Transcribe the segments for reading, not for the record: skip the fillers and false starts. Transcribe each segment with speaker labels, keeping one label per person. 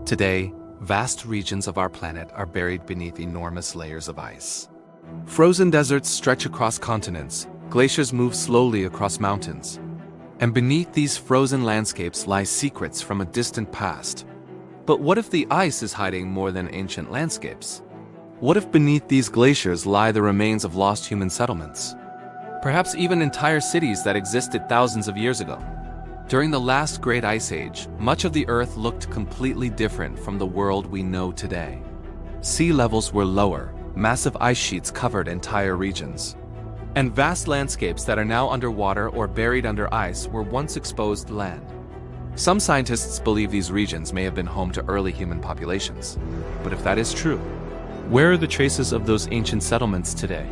Speaker 1: Today, vast regions of our planet are buried beneath enormous layers of ice. Frozen deserts stretch across continents, glaciers move slowly across mountains. And beneath these frozen landscapes lie secrets from a distant past. But what if the ice is hiding more than ancient landscapes? What if beneath these glaciers lie the remains of lost human settlements? Perhaps even entire cities that existed thousands of years ago. During the last great ice age, much of the Earth looked completely different from the world we know today. Sea levels were lower, massive ice sheets covered entire regions. And vast landscapes that are now underwater or buried under ice were once exposed land. Some scientists believe these regions may have been home to early human populations. But if that is true, where are the traces of those ancient settlements today?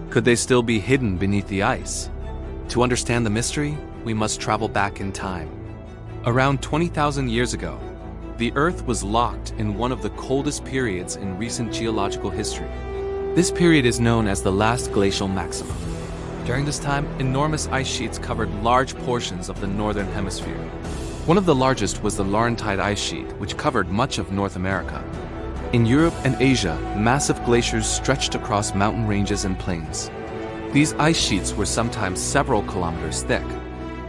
Speaker 1: Could they still be hidden beneath the ice? To understand the mystery, we must travel back in time. Around 20,000 years ago, the Earth was locked in one of the coldest periods in recent geological history. This period is known as the last glacial maximum. During this time, enormous ice sheets covered large portions of the northern hemisphere. One of the largest was the Laurentide ice sheet, which covered much of North America. In Europe and Asia, massive glaciers stretched across mountain ranges and plains. These ice sheets were sometimes several kilometers thick.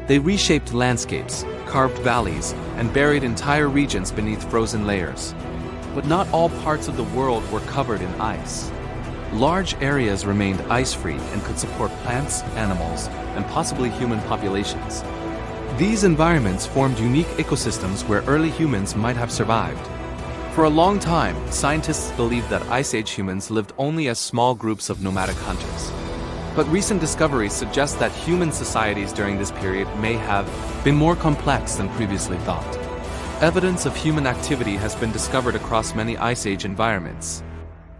Speaker 1: They reshaped landscapes, carved valleys, and buried entire regions beneath frozen layers. But not all parts of the world were covered in ice. Large areas remained ice-free and could support plants, animals, and possibly human populations. These environments formed unique ecosystems where early humans might have survived. For a long time, scientists believed that Ice Age humans lived only as small groups of nomadic hunters. But recent discoveries suggest that human societies during this period may have been more complex than previously thought. Evidence of human activity has been discovered across many Ice Age environments.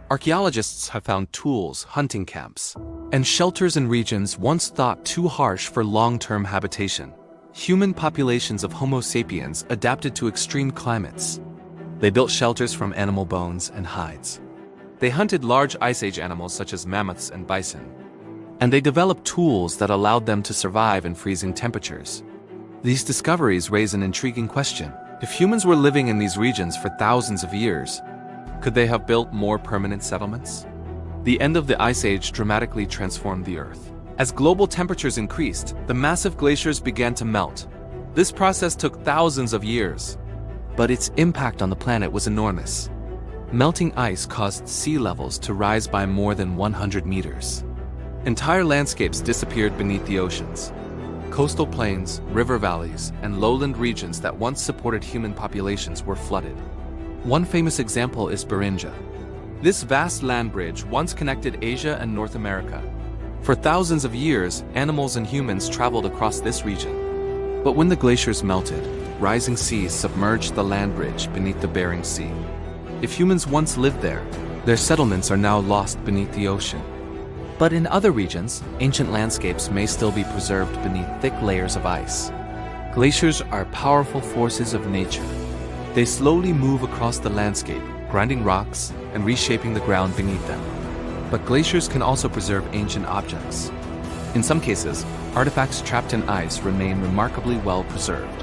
Speaker 1: Archaeologists have found tools, hunting camps, and shelters in regions once thought too harsh for long-term habitation. Human populations of Homo sapiens adapted to extreme climates. They built shelters from animal bones and hides. They hunted large Ice Age animals such as mammoths and bison. And they developed tools that allowed them to survive in freezing temperatures. These discoveries raise an intriguing question. If humans were living in these regions for thousands of years, could they have built more permanent settlements? The end of the Ice Age dramatically transformed the Earth. As global temperatures increased, the massive glaciers began to melt. This process took thousands of years, but its impact on the planet was enormous. Melting ice caused sea levels to rise by more than 100 meters. Entire landscapes disappeared beneath the oceans. Coastal plains, river valleys, and lowland regions that once supported human populations were flooded. One famous example is Beringia. This vast land bridge once connected Asia and North America. For thousands of years, animals and humans traveled across this region. But when the glaciers melted, rising seas submerged the land bridge beneath the Bering Sea. If humans once lived there, their settlements are now lost beneath the ocean. But in other regions, ancient landscapes may still be preserved beneath thick layers of ice. Glaciers are powerful forces of nature. They slowly move across the landscape, grinding rocks and reshaping the ground beneath them. But glaciers can also preserve ancient objects. In some cases, artifacts trapped in ice remain remarkably well preserved.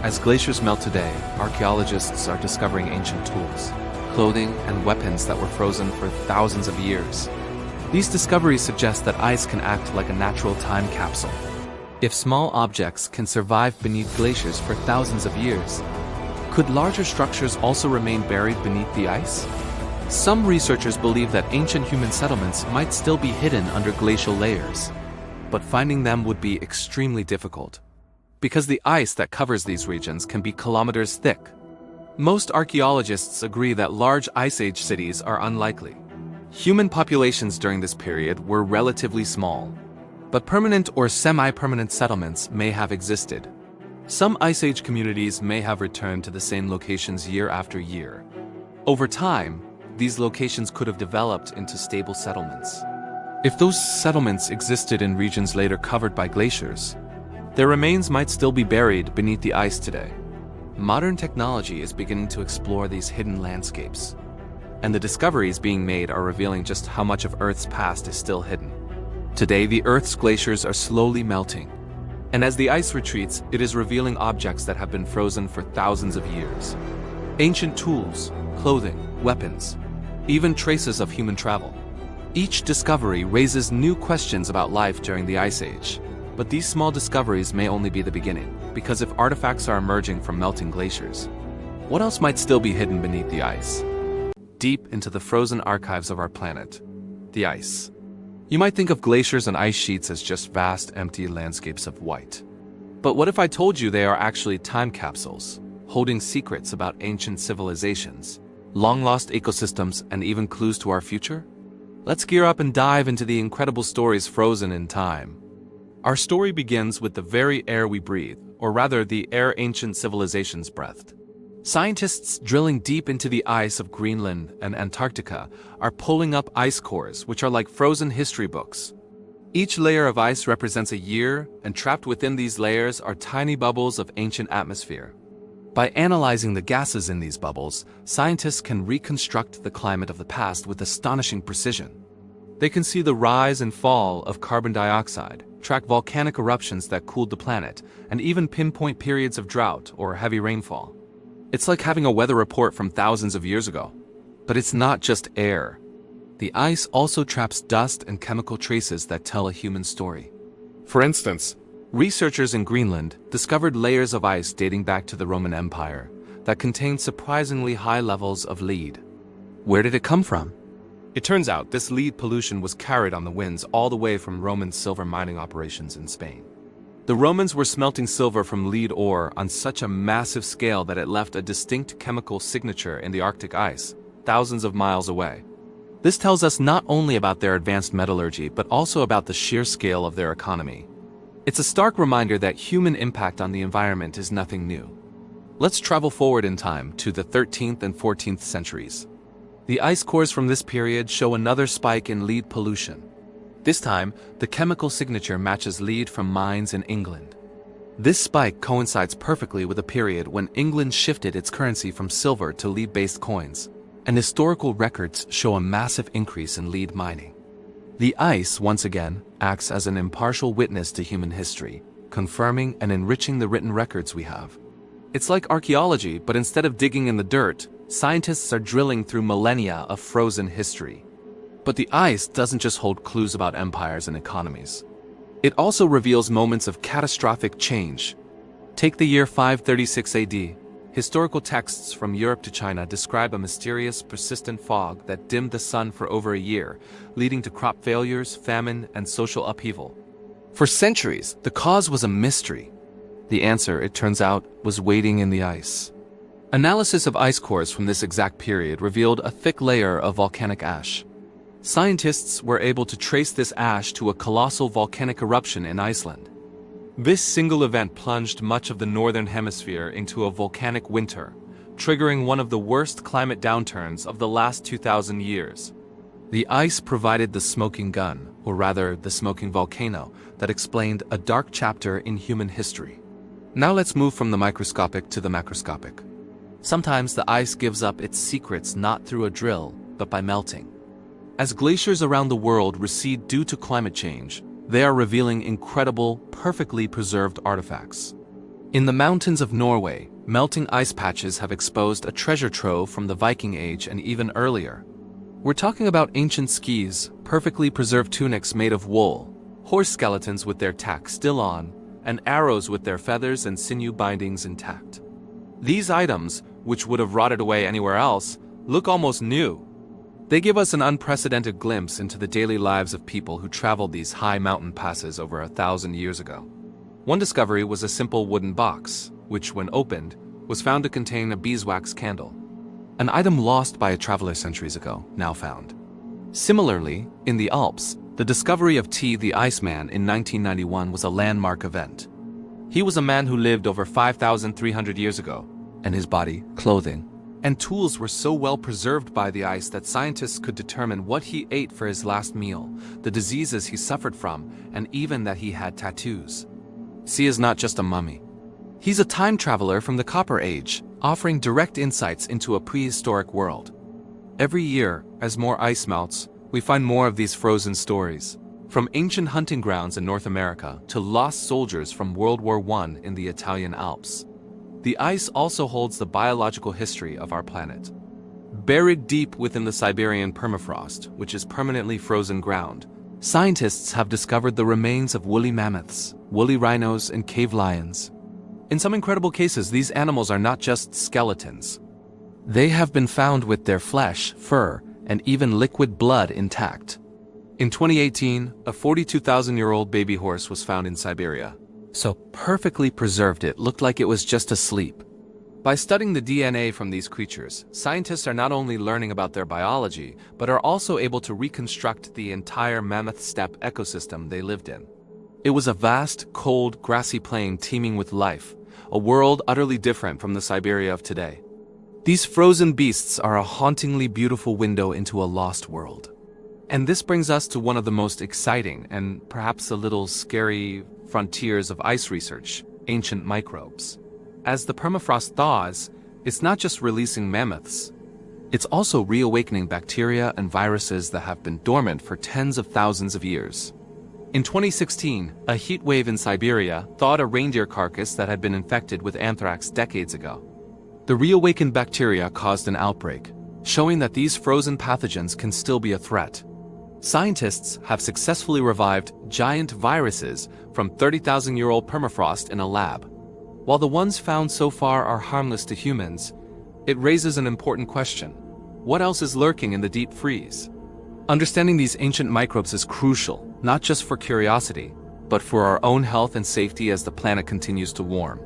Speaker 1: As glaciers melt today, archaeologists are discovering ancient tools, clothing, and weapons that were frozen for thousands of years. These discoveries suggest that ice can act like a natural time capsule. If small objects can survive beneath glaciers for thousands of years, could larger structures also remain buried beneath the ice? Some researchers believe that ancient human settlements might still be hidden under glacial layers, but finding them would be extremely difficult, because the ice that covers these regions can be kilometers thick. Most archaeologists agree that large Ice Age cities are unlikely. Human populations during this period were relatively small, but permanent or semi-permanent settlements may have existed. Some Ice Age communities may have returned to the same locations year after year. Over time, these locations could have developed into stable settlements. If those settlements existed in regions later covered by glaciers, their remains might still be buried beneath the ice today. Modern technology is beginning to explore these hidden landscapes, and the discoveries being made are revealing just how much of Earth's past is still hidden. Today, the Earth's glaciers are slowly melting, and as the ice retreats, it is revealing objects that have been frozen for thousands of years. Ancient tools, clothing, weapons, even traces of human travel. Each discovery raises new questions about life during the Ice Age. But these small discoveries may only be the beginning, because if artifacts are emerging from melting glaciers, what else might still be hidden beneath the ice? Deep into the frozen archives of our planet, the ice. You might think of glaciers and ice sheets as just vast, empty landscapes of white. But what if I told you they are actually time capsules, holding secrets about ancient civilizations, long-lost ecosystems, and even clues to our future? Let's gear up and dive into the incredible stories frozen in time. Our story begins with the very air we breathe, or rather the air ancient civilizations breathed. Scientists drilling deep into the ice of Greenland and Antarctica are pulling up ice cores, which are like frozen history books. Each layer of ice represents a year, and trapped within these layers are tiny bubbles of ancient atmosphere. By analyzing the gases in these bubbles, scientists can reconstruct the climate of the past with astonishing precision. They can see the rise and fall of carbon dioxide, track volcanic eruptions that cooled the planet, and even pinpoint periods of drought or heavy rainfall. It's like having a weather report from thousands of years ago. But it's not just air. The ice also traps dust and chemical traces that tell a human story. For instance, researchers in Greenland discovered layers of ice dating back to the Roman Empire that contained surprisingly high levels of lead. Where did it come from? It turns out this lead pollution was carried on the winds all the way from Roman silver mining operations in Spain. The Romans were smelting silver from lead ore on such a massive scale that it left a distinct chemical signature in the Arctic ice, thousands of miles away. This tells us not only about their advanced metallurgy, but also about the sheer scale of their economy. It's a stark reminder that human impact on the environment is nothing new. Let's travel forward in time to the 13th and 14th centuries. The ice cores from this period show another spike in lead pollution. This time, the chemical signature matches lead from mines in England. This spike coincides perfectly with a period when England shifted its currency from silver to lead-based coins, and historical records show a massive increase in lead mining. The ice, once again, acts as an impartial witness to human history, confirming and enriching the written records we have. It's like archaeology, but instead of digging in the dirt, scientists are drilling through millennia of frozen history. But the ice doesn't just hold clues about empires and economies. It also reveals moments of catastrophic change. Take the year 536 AD. Historical texts from Europe to China describe a mysterious, persistent fog that dimmed the sun for over a year, leading to crop failures, famine, and social upheaval. For centuries, the cause was a mystery. The answer, it turns out, was waiting in the ice. Analysis of ice cores from this exact period revealed a thick layer of volcanic ash. Scientists were able to trace this ash to a colossal volcanic eruption in Iceland. This single event plunged much of the northern hemisphere into a volcanic winter, triggering one of the worst climate downturns of the last 2,000 years. The ice provided the smoking gun, or rather the smoking volcano, that explained a dark chapter in human history. Now let's move from the microscopic to the macroscopic. Sometimes the ice gives up its secrets not through a drill, but by melting. As glaciers around the world recede due to climate change, they are revealing incredible, perfectly preserved artifacts. In the mountains of Norway, melting ice patches have exposed a treasure trove from the Viking Age and even earlier. We're talking about ancient skis, perfectly preserved tunics made of wool, horse skeletons with their tack still on, and arrows with their feathers and sinew bindings intact. These items, which would have rotted away anywhere else, look almost new. They give us an unprecedented glimpse into the daily lives of people who traveled these high mountain passes over 1,000 years ago. One discovery was a simple wooden box, which, when opened, was found to contain a beeswax candle. An item lost by a traveler centuries ago, now found. Similarly, in the Alps, the discovery of T. the Iceman in 1991 was a landmark event. He was a man who lived over 5,300 years ago, and his body, clothing, and tools were so well preserved by the ice that scientists could determine what he ate for his last meal, the diseases he suffered from, and even that he had tattoos. C is not just a mummy. He's a time traveler from the Copper Age, offering direct insights into a prehistoric world. Every year, as more ice melts, we find more of these frozen stories. From ancient hunting grounds in North America to lost soldiers from World War I in the Italian Alps. The ice also holds the biological history of our planet. Buried deep within the Siberian permafrost, which is permanently frozen ground, scientists have discovered the remains of woolly mammoths, woolly rhinos, and cave lions. In some incredible cases, these animals are not just skeletons. They have been found with their flesh, fur, and even liquid blood intact. In 2018, a 42,000-year-old baby horse was found in Siberia. So perfectly preserved, it looked like it was just asleep. By studying the DNA from these creatures, scientists are not only learning about their biology, but are also able to reconstruct the entire mammoth steppe ecosystem they lived in. It was a vast, cold, grassy plain teeming with life, a world utterly different from the Siberia of today. These frozen beasts are a hauntingly beautiful window into a lost world. And this brings us to one of the most exciting and perhaps a little scary frontiers of ice research: ancient microbes. As the permafrost thaws, it's not just releasing mammoths. It's also reawakening bacteria and viruses that have been dormant for tens of thousands of years. In 2016, a heat wave in Siberia thawed a reindeer carcass that had been infected with anthrax decades ago. The reawakened bacteria caused an outbreak, showing that these frozen pathogens can still be a threat. Scientists have successfully revived giant viruses from 30,000-year-old permafrost in a lab. While the ones found so far are harmless to humans, it raises an important question. What else is lurking in the deep freeze? Understanding these ancient microbes is crucial, not just for curiosity, but for our own health and safety as the planet continues to warm.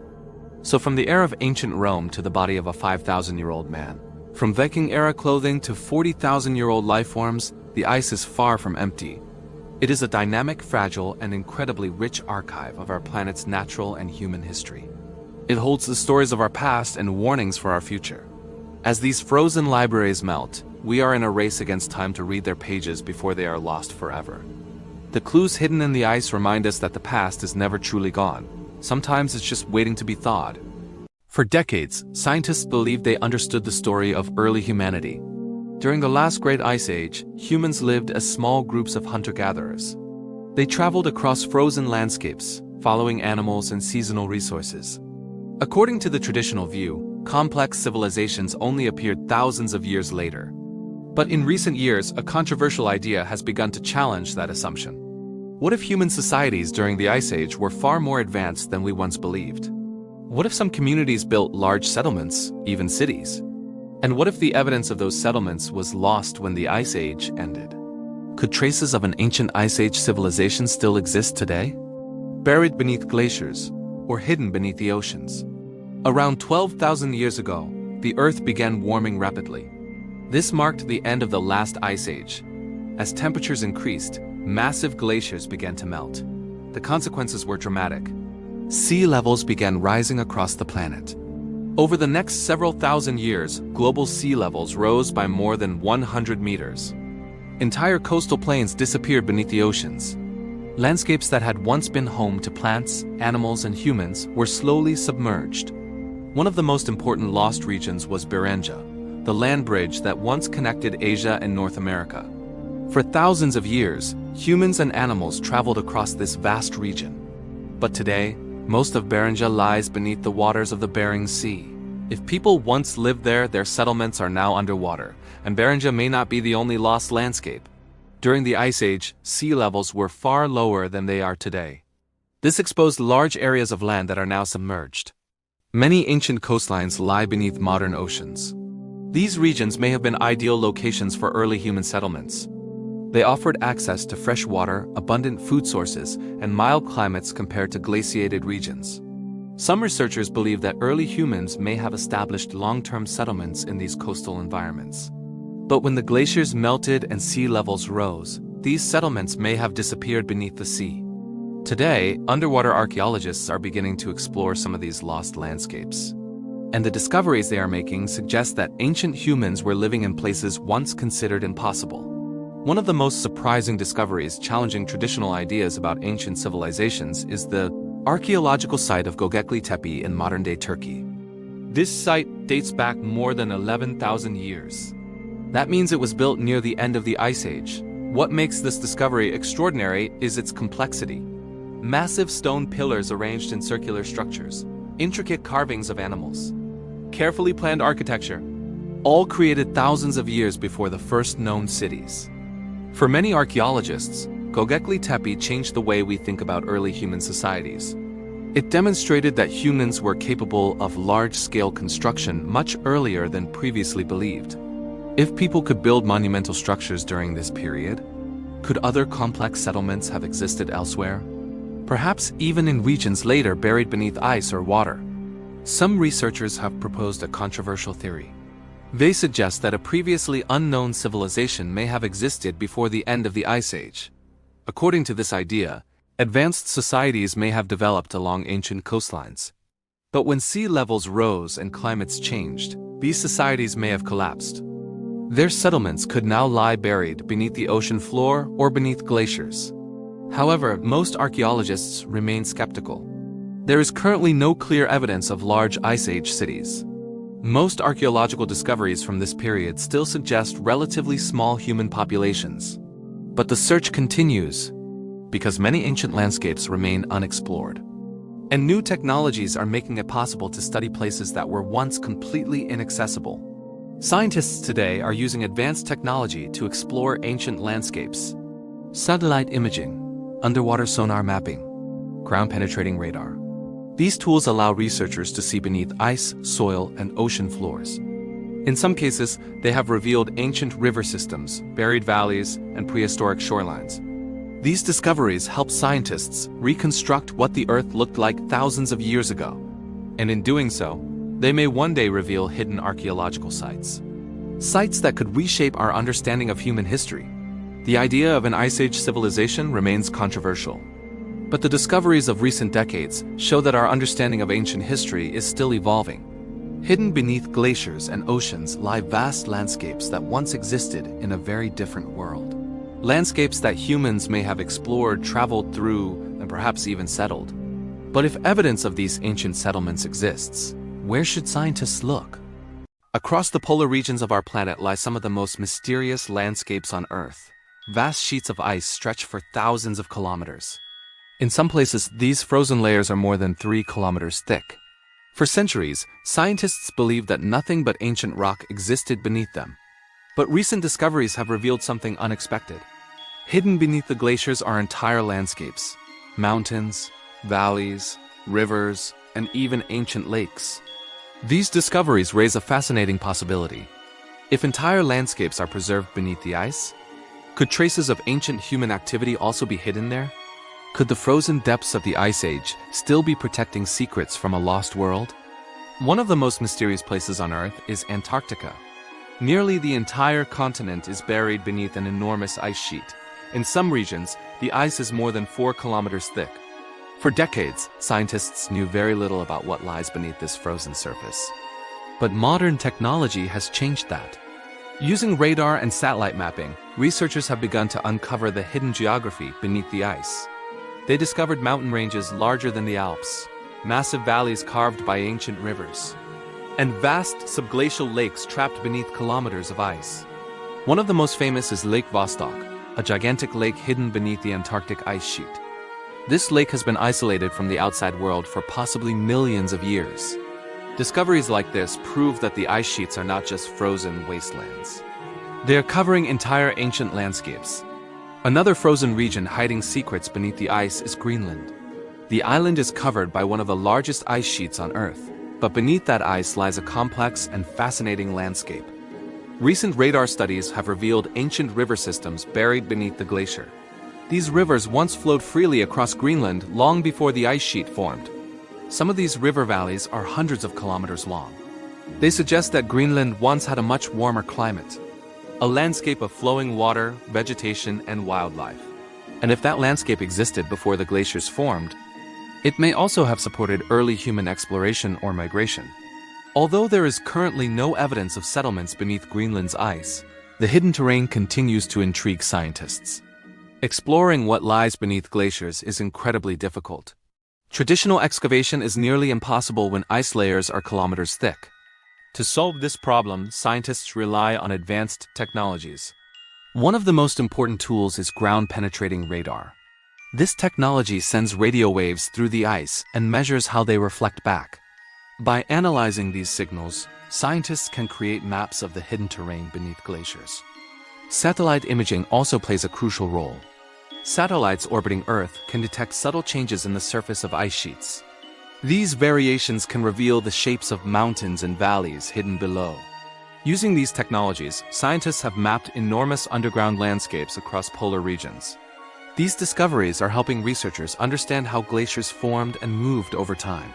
Speaker 1: So from the era of ancient Rome to the body of a 5,000-year-old man, from Viking-era clothing to 40,000-year-old lifeforms, the ice is far from empty. It is a dynamic, fragile, and incredibly rich archive of our planet's natural and human history. It holds the stories of our past and warnings for our future. As these frozen libraries melt, we are in a race against time to read their pages before they are lost forever. The clues hidden in the ice remind us that the past is never truly gone. Sometimes it's just waiting to be thawed. For decades, scientists believed they understood the story of early humanity. During the last great ice age, humans lived as small groups of hunter-gatherers. They traveled across frozen landscapes, following animals and seasonal resources. According to the traditional view, complex civilizations only appeared thousands of years later. But in recent years, a controversial idea has begun to challenge that assumption. What if human societies during the Ice Age were far more advanced than we once believed? What if some communities built large settlements, even cities? And what if the evidence of those settlements was lost when the Ice Age ended? Could traces of an ancient Ice Age civilization still exist today? Buried beneath glaciers, or hidden beneath the oceans. Around 12,000 years ago, the Earth began warming rapidly. This marked the end of the last Ice Age. As temperatures increased, massive glaciers began to melt. The consequences were dramatic. Sea levels began rising across the planet. Over the next several thousand years, global sea levels rose by more than 100 meters. Entire coastal plains disappeared beneath the oceans. Landscapes that had once been home to plants, animals, and humans were slowly submerged. One of the most important lost regions was Beringia, the land bridge that once connected Asia and North America. For thousands of years, humans and animals traveled across this vast region. But today, most of Beringia lies beneath the waters of the Bering Sea. If people once lived there, their settlements are now underwater, and Beringia may not be the only lost landscape. During the Ice Age, sea levels were far lower than they are today. This exposed large areas of land that are now submerged. Many ancient coastlines lie beneath modern oceans. These regions may have been ideal locations for early human settlements. They offered access to fresh water, abundant food sources, and mild climates compared to glaciated regions. Some researchers believe that early humans may have established long-term settlements in these coastal environments. But when the glaciers melted and sea levels rose, these settlements may have disappeared beneath the sea. Today, underwater archaeologists are beginning to explore some of these lost landscapes. And the discoveries they are making suggest that ancient humans were living in places once considered impossible. One of the most surprising discoveries challenging traditional ideas about ancient civilizations is the archaeological site of Göbekli Tepe in modern-day Turkey. This site dates back more than 11,000 years. That means it was built near the end of the Ice Age. What makes this discovery extraordinary is its complexity. Massive stone pillars arranged in circular structures, intricate carvings of animals, carefully planned architecture, all created thousands of years before the first known cities. For many archaeologists, Göbekli Tepe changed the way we think about early human societies. It demonstrated that humans were capable of large-scale construction much earlier than previously believed. If people could build monumental structures during this period, could other complex settlements have existed elsewhere? Perhaps even in regions later buried beneath ice or water. Some researchers have proposed a controversial theory. They suggest that a previously unknown civilization may have existed before the end of the Ice Age. According to this idea, advanced societies may have developed along ancient coastlines. But when sea levels rose and climates changed, these societies may have collapsed. Their settlements could now lie buried beneath the ocean floor or beneath glaciers. However, most archaeologists remain skeptical. There is currently no clear evidence of large Ice Age cities. Most archaeological discoveries from this period still suggest relatively small human populations. But the search continues, because many ancient landscapes remain unexplored. And new technologies are making it possible to study places that were once completely inaccessible. Scientists today are using advanced technology to explore ancient landscapes. Satellite imaging, underwater sonar mapping, ground-penetrating radar. These tools allow researchers to see beneath ice, soil, and ocean floors. In some cases, they have revealed ancient river systems, buried valleys, and prehistoric shorelines. These discoveries help scientists reconstruct what the Earth looked like thousands of years ago. And in doing so, they may one day reveal hidden archaeological sites. Sites that could reshape our understanding of human history. The idea of an Ice Age civilization remains controversial. But the discoveries of recent decades show that our understanding of ancient history is still evolving. Hidden beneath glaciers and oceans lie vast landscapes that once existed in a very different world. Landscapes that humans may have explored, traveled through, and perhaps even settled. But if evidence of these ancient settlements exists, where should scientists look? Across the polar regions of our planet lie some of the most mysterious landscapes on Earth. Vast sheets of ice stretch for thousands of kilometers. In some places, these frozen layers are more than 3 kilometers thick. For centuries, scientists believed that nothing but ancient rock existed beneath them. But recent discoveries have revealed something unexpected. Hidden beneath the glaciers are entire landscapes, mountains, valleys, rivers, and even ancient lakes. These discoveries raise a fascinating possibility. If entire landscapes are preserved beneath the ice, could traces of ancient human activity also be hidden there? Could the frozen depths of the Ice Age still be protecting secrets from a lost world? One of the most mysterious places on Earth is Antarctica. Nearly the entire continent is buried beneath an enormous ice sheet. In some regions, the ice is more than 4 kilometers thick. For decades, scientists knew very little about what lies beneath this frozen surface. But modern technology has changed that. Using radar and satellite mapping, researchers have begun to uncover the hidden geography beneath the ice. They discovered mountain ranges larger than the Alps, massive valleys carved by ancient rivers, and vast subglacial lakes trapped beneath kilometers of ice. One of the most famous is Lake Vostok, a gigantic lake hidden beneath the Antarctic ice sheet. This lake has been isolated from the outside world for possibly millions of years. Discoveries like this prove that the ice sheets are not just frozen wastelands. They are covering entire ancient landscapes. Another frozen region hiding secrets beneath the ice is Greenland. The island is covered by one of the largest ice sheets on Earth, but beneath that ice lies a complex and fascinating landscape. Recent radar studies have revealed ancient river systems buried beneath the glacier. These rivers once flowed freely across Greenland long before the ice sheet formed. Some of these river valleys are hundreds of kilometers long. They suggest that Greenland once had a much warmer climate, a landscape of flowing water, vegetation, and wildlife. And if that landscape existed before the glaciers formed, it may also have supported early human exploration or migration. Although there is currently no evidence of settlements beneath Greenland's ice, the hidden terrain continues to intrigue scientists. Exploring what lies beneath glaciers is incredibly difficult. Traditional excavation is nearly impossible when ice layers are kilometers thick. To solve this problem, scientists rely on advanced technologies. One of the most important tools is ground-penetrating radar. This technology sends radio waves through the ice and measures how they reflect back. By analyzing these signals, scientists can create maps of the hidden terrain beneath glaciers. Satellite imaging also plays a crucial role. Satellites orbiting Earth can detect subtle changes in the surface of ice sheets. These variations can reveal the shapes of mountains and valleys hidden below. Using these technologies, scientists have mapped enormous underground landscapes across polar regions. These discoveries are helping researchers understand how glaciers formed and moved over time.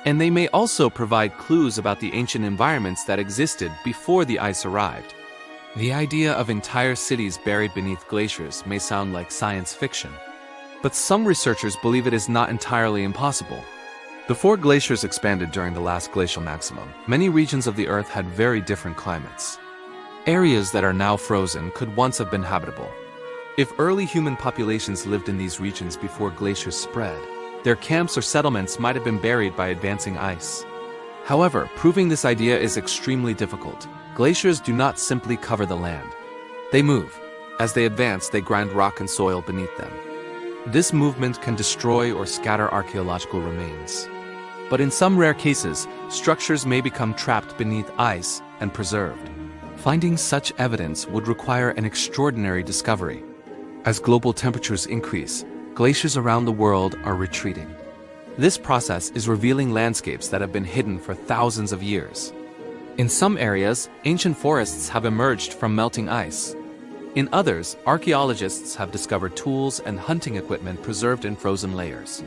Speaker 1: And they may also provide clues about the ancient environments that existed before the ice arrived. The idea of entire cities buried beneath glaciers may sound like science fiction, but some researchers believe it is not entirely impossible. Before glaciers expanded during the last glacial maximum, many regions of the Earth had very different climates. Areas that are now frozen could once have been habitable. If early human populations lived in these regions before glaciers spread, their camps or settlements might have been buried by advancing ice. However, proving this idea is extremely difficult. Glaciers do not simply cover the land. They move. As they advance, they grind rock and soil beneath them. This movement can destroy or scatter archaeological remains. But in some rare cases, structures may become trapped beneath ice and preserved. Finding such evidence would require an extraordinary discovery. As global temperatures increase, glaciers around the world are retreating. This process is revealing landscapes that have been hidden for thousands of years. In some areas, ancient forests have emerged from melting ice. In others, archaeologists have discovered tools and hunting equipment preserved in frozen layers.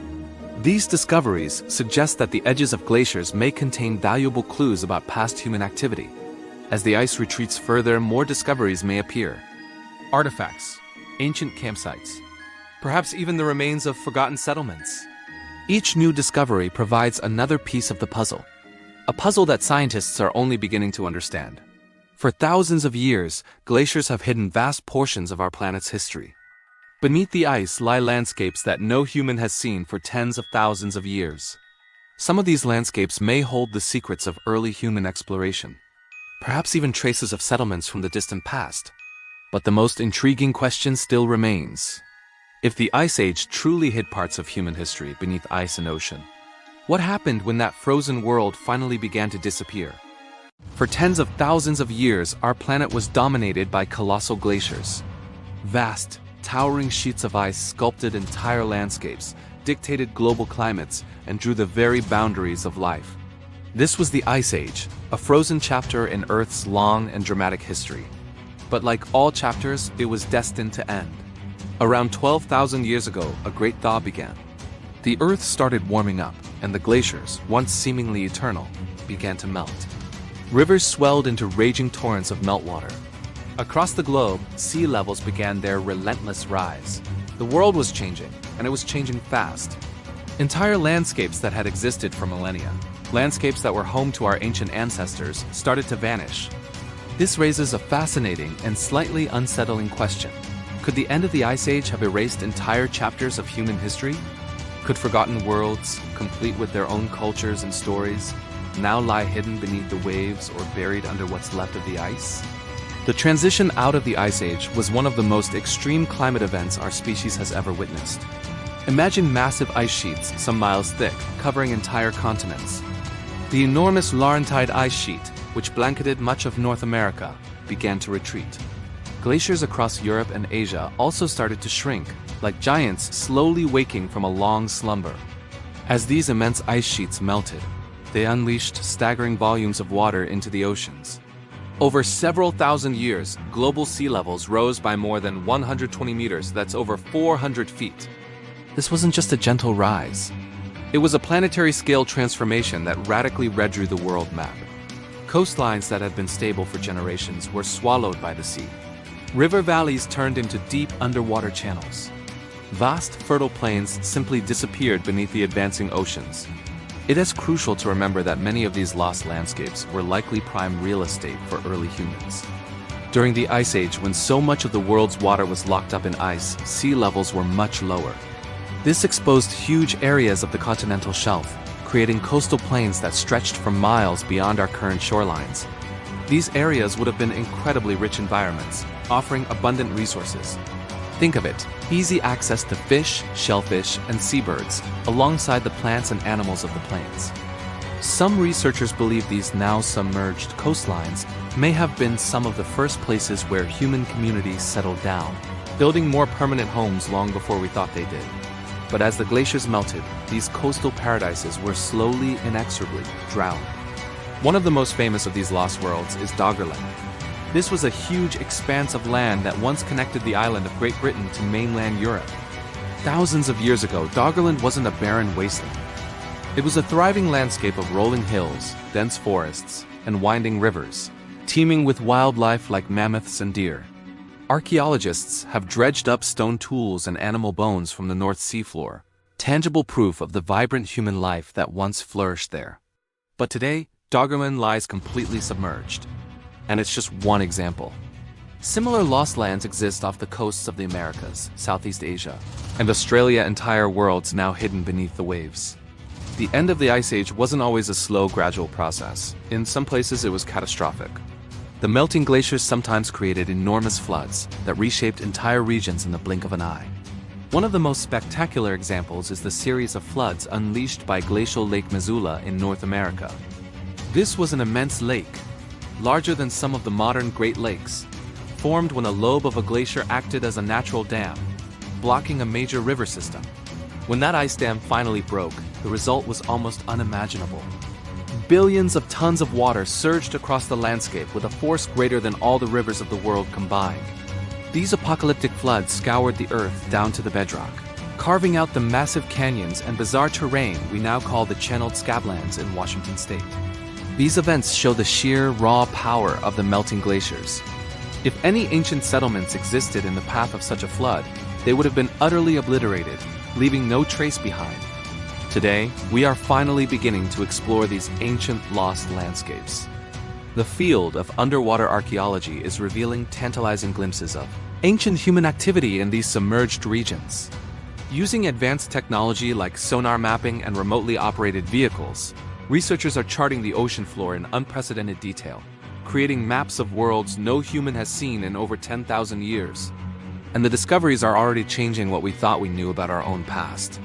Speaker 1: These discoveries suggest that the edges of glaciers may contain valuable clues about past human activity. As the ice retreats further, more discoveries may appear. Artifacts, ancient campsites, perhaps even the remains of forgotten settlements. Each new discovery provides another piece of the puzzle, a puzzle that scientists are only beginning to understand. For thousands of years, glaciers have hidden vast portions of our planet's history. Beneath the ice lie landscapes that no human has seen for tens of thousands of years. Some of these landscapes may hold the secrets of early human exploration, perhaps even traces of settlements from the distant past. But the most intriguing question still remains. If the Ice Age truly hid parts of human history beneath ice and ocean, what happened when that frozen world finally began to disappear? For tens of thousands of years, our planet was dominated by colossal glaciers. Vast, towering sheets of ice sculpted entire landscapes, dictated global climates, and drew the very boundaries of life. This was the Ice Age, a frozen chapter in Earth's long and dramatic history. But like all chapters, it was destined to end. Around 12,000 years ago, a great thaw began. The Earth started warming up, and the glaciers, once seemingly eternal, began to melt. Rivers swelled into raging torrents of meltwater. Across the globe, sea levels began their relentless rise. The world was changing, and it was changing fast. Entire landscapes that had existed for millennia, landscapes that were home to our ancient ancestors, started to vanish. This raises a fascinating and slightly unsettling question. Could the end of the Ice Age have erased entire chapters of human history? Could forgotten worlds, complete with their own cultures and stories, now lie hidden beneath the waves or buried under what's left of the ice? The transition out of the Ice Age was one of the most extreme climate events our species has ever witnessed. Imagine massive ice sheets some miles thick, covering entire continents. The enormous Laurentide ice sheet, which blanketed much of North America, began to retreat. Glaciers across Europe and Asia also started to shrink, like giants slowly waking from a long slumber. As these immense ice sheets melted, they unleashed staggering volumes of water into the oceans. Over several thousand years, global sea levels rose by more than 120 meters, that's over 400 feet. This wasn't just a gentle rise. It was a planetary-scale transformation that radically redrew the world map. Coastlines that had been stable for generations were swallowed by the sea. River valleys turned into deep underwater channels. Vast, fertile plains simply disappeared beneath the advancing oceans. It is crucial to remember that many of these lost landscapes were likely prime real estate for early humans. During the Ice Age, when so much of the world's water was locked up in ice, sea levels were much lower. This exposed huge areas of the continental shelf, creating coastal plains that stretched for miles beyond our current shorelines. These areas would have been incredibly rich environments, offering abundant resources. Think of it, easy access to fish, shellfish, and seabirds, alongside the plants and animals of the plains. Some researchers believe these now submerged coastlines may have been some of the first places where human communities settled down, building more permanent homes long before we thought they did. But as the glaciers melted, these coastal paradises were slowly, inexorably drowned. One of the most famous of these lost worlds is Doggerland. This was a huge expanse of land that once connected the island of Great Britain to mainland Europe. Thousands of years ago, Doggerland wasn't a barren wasteland. It was a thriving landscape of rolling hills, dense forests, and winding rivers, teeming with wildlife like mammoths and deer. Archaeologists have dredged up stone tools and animal bones from the North Sea floor, tangible proof of the vibrant human life that once flourished there. But today, Doggerland lies completely submerged. And it's just one example. Similar lost lands exist off the coasts of the Americas, Southeast Asia, and Australia. Entire worlds now hidden beneath the waves. The end of the Ice Age wasn't always a slow, gradual process. In some places, it was catastrophic. The melting glaciers sometimes created enormous floods that reshaped entire regions in the blink of an eye. One of the most spectacular examples is the series of floods unleashed by glacial Lake Missoula in North America. This was an immense lake, larger than some of the modern Great Lakes, formed when a lobe of a glacier acted as a natural dam, blocking a major river system. When that ice dam finally broke, the result was almost unimaginable. Billions of tons of water surged across the landscape with a force greater than all the rivers of the world combined. These apocalyptic floods scoured the earth down to the bedrock, carving out the massive canyons and bizarre terrain we now call the channeled scablands in Washington state. These events show the sheer, raw power of the melting glaciers. If any ancient settlements existed in the path of such a flood, they would have been utterly obliterated, leaving no trace behind. Today, we are finally beginning to explore these ancient lost landscapes. The field of underwater archaeology is revealing tantalizing glimpses of ancient human activity in these submerged regions. Using advanced technology like sonar mapping and remotely operated vehicles, researchers are charting the ocean floor in unprecedented detail, creating maps of worlds no human has seen in over 10,000 years. And the discoveries are already changing what we thought we knew about our own past.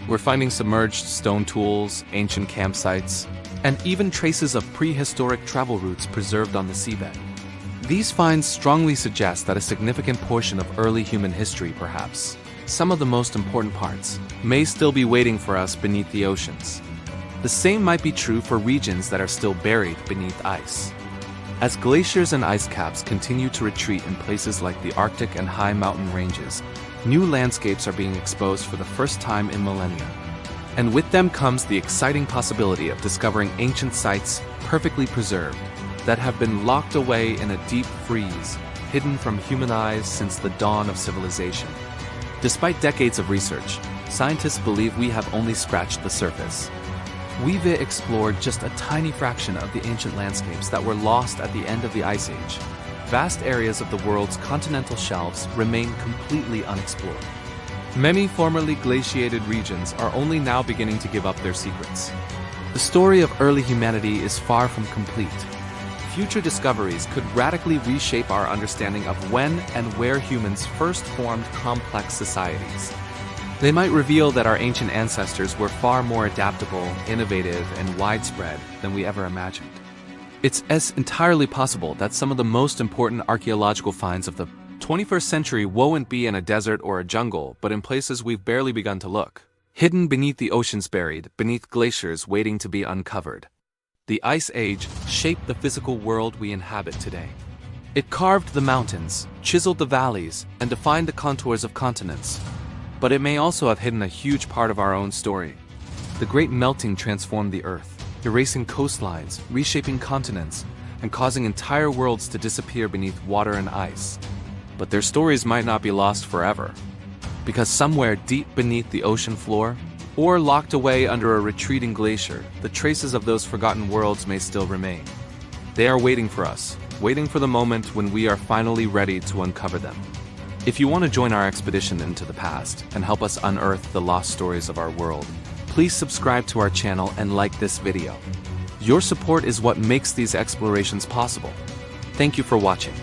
Speaker 1: We're finding submerged stone tools, ancient campsites, and even traces of prehistoric travel routes preserved on the seabed. These finds strongly suggest that a significant portion of early human history, perhaps some of the most important parts, may still be waiting for us beneath the oceans. The same might be true for regions that are still buried beneath ice. As glaciers and ice caps continue to retreat in places like the Arctic and high mountain ranges, new landscapes are being exposed for the first time in millennia. And with them comes the exciting possibility of discovering ancient sites perfectly preserved that have been locked away in a deep freeze, hidden from human eyes since the dawn of civilization. Despite decades of research, scientists believe we have only scratched the surface. We've explored just a tiny fraction of the ancient landscapes that were lost at the end of the Ice Age. Vast areas of the world's continental shelves remain completely unexplored. Many formerly glaciated regions are only now beginning to give up their secrets. The story of early humanity is far from complete. Future discoveries could radically reshape our understanding of when and where humans first formed complex societies. They might reveal that our ancient ancestors were far more adaptable, innovative, and widespread than we ever imagined. It's entirely possible that some of the most important archaeological finds of the 21st century won't be in a desert or a jungle, but in places we've barely begun to look. Hidden beneath the oceans, buried beneath glaciers waiting to be uncovered. The Ice Age shaped the physical world we inhabit today. It carved the mountains, chiseled the valleys, and defined the contours of continents. But it may also have hidden a huge part of our own story. The Great Melting transformed the Earth, erasing coastlines, reshaping continents, and causing entire worlds to disappear beneath water and ice. But their stories might not be lost forever, because somewhere deep beneath the ocean floor, or locked away under a retreating glacier, the traces of those forgotten worlds may still remain. They are waiting for us, waiting for the moment when we are finally ready to uncover them. If you want to join our expedition into the past and help us unearth the lost stories of our world, please subscribe to our channel and like this video. Your support is what makes these explorations possible. Thank you for watching.